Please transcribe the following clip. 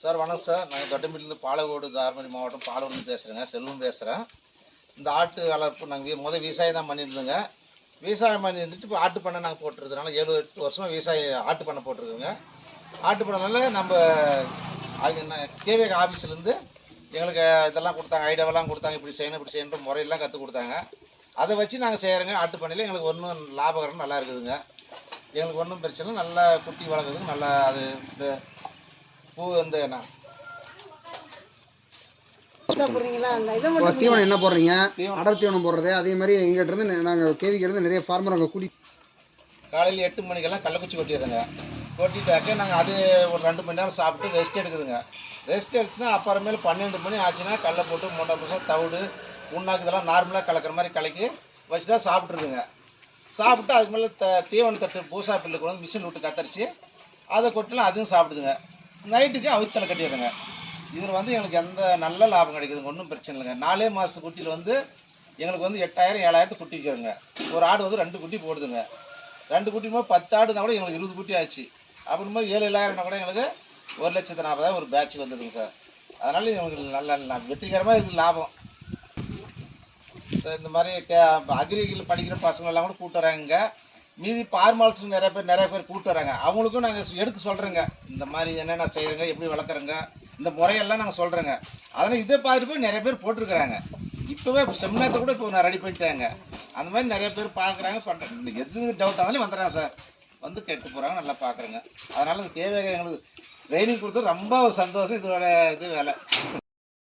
Sir வணக்கம் sir. நான் தொட்டம்பட்டிலேருந்து பாலக்கோடு தார்மணி மாவட்டம் பாலூர்ந்து பேசுகிறேங்க. செல்வம் பேசுகிறேன். இந்த ஆட்டு வளர்ப்பு நாங்கள் விவசாயம் தான் பண்ணியிருந்தோங்க. விவசாயம் பண்ணி இருந்துட்டு இப்போ ஆட்டு பண்ணை நாங்கள் போட்டுருக்கிறதுனால 7-8 வருஷமாக விவசாயம் ஆட்டு பண்ணை போட்டிருக்கோங்க. ஆட்டு பண்ணனால நம்ம கேவிக ஆஃபீஸ்லேருந்து எங்களுக்கு இதெல்லாம் கொடுத்தாங்க, ஐடியாவெல்லாம் கொடுத்தாங்க. இப்படி செய்யணும் முறையெல்லாம் கற்றுக் கொடுத்தாங்க. அதை வச்சு நாங்கள் செய்கிறோங்க. ஆட்டு பண்ணையில் எங்களுக்கு ஒன்றும் லாபகரம் நல்லா இருக்குதுங்க. எங்களுக்கு ஒன்றும் பிரச்சனை, நல்லா குட்டி வளர்க்குறதுக்கு நல்லா அது இந்த பூ வந்து தீவனம் என்ன போடுறீங்க? அடர் தீவனம் போடுறது. அதே மாதிரி எங்கிட்ட இருந்து நாங்கள் கேவிக்கு இருந்து நிறைய ஃபார்மர் அங்கே கூடி காலையில் 8 மணிக்கெல்லாம் கள்ளக்குச்சி கொட்டிடுறோங்க. கொட்டிட்டாக்க நாங்கள் அது ஒரு 2 மணி நேரம் சாப்பிட்டு ரெஸ்ட் எடுக்குதுங்க. ரெஸ்ட் எடுத்துன்னா அப்புறமேல 12 மணி ஆச்சுன்னா கடலை போட்டு மூட்டை புதுசாக தவிடு புண்ணாக்கு இதெல்லாம் நார்மலாக கலக்கிற மாதிரி கலக்கி வச்சுட்டா சாப்பிட்ருதுங்க. சாப்பிட்டு அதுக்கு மேலே தீவன தட்டு பூசா பில்லுக்கு வந்து மிஷின் விட்டு கத்தரிச்சு அதை கொட்டலாம், அதுவும் சாப்பிடுதுங்க. நைட்டுக்கு அவித்தலை கட்டிடுறேங்க. இதில் வந்து எங்களுக்கு எந்த நல்ல லாபம் கிடைக்குதுங்க, ஒன்றும் பிரச்சனை இல்லைங்க. 4 மாத குட்டியில் வந்து எங்களுக்கு வந்து 8000-7000 குட்டி வைக்கிறோங்க. ஒரு ஆடு வந்து 2 குட்டி போடுதுங்க. 2 குட்டி போது 10 ஆடுனா கூட எங்களுக்கு 20 குட்டி ஆச்சு. அப்படிங்கும்போது 7,000 கூட எங்களுக்கு 1,40,000 ஒரு பேட்ச் வந்துடுங்க சார். அதனால் எங்களுக்கு நல்ல வெற்றிகரமாக இருக்குது லாபம் சார். இந்த மாதிரி அக்ரிகல் படிக்கிற பசங்களெல்லாம் கூட கூப்பிட்டு வராங்க. மீதி ஃபார்மாலிட்டி நிறைய பேர் கூப்பிட்டு வராங்க. அவங்களுக்கும் நாங்கள் எடுத்து சொல்கிறேங்க, இந்த மாதிரி என்னென்ன செய்கிறேங்க, எப்படி வளர்க்குறேங்க, இந்த முறையெல்லாம் நாங்கள் சொல்கிறேங்க. அதனால் இதை பார்த்துட்டு போய் நிறைய பேர் போட்டிருக்கிறாங்க. இப்போவே செமினார்த்தை கூட இப்போ நான் ரெடி பண்ணிட்டேங்க. அந்த மாதிரி நிறைய பேர் பார்க்குறாங்க, பண்ணுறாங்க. எது டவுட் ஆனாலும் வந்துடுறாங்க சார், வந்து கேட்டு போகிறாங்க, நல்லா பார்க்குறேங்க. அதனால் இந்த கேவிக எங்களுக்கு ட்ரைனிங் கொடுத்தது ரொம்ப ஒரு சந்தோஷம். இதோட இது வேலை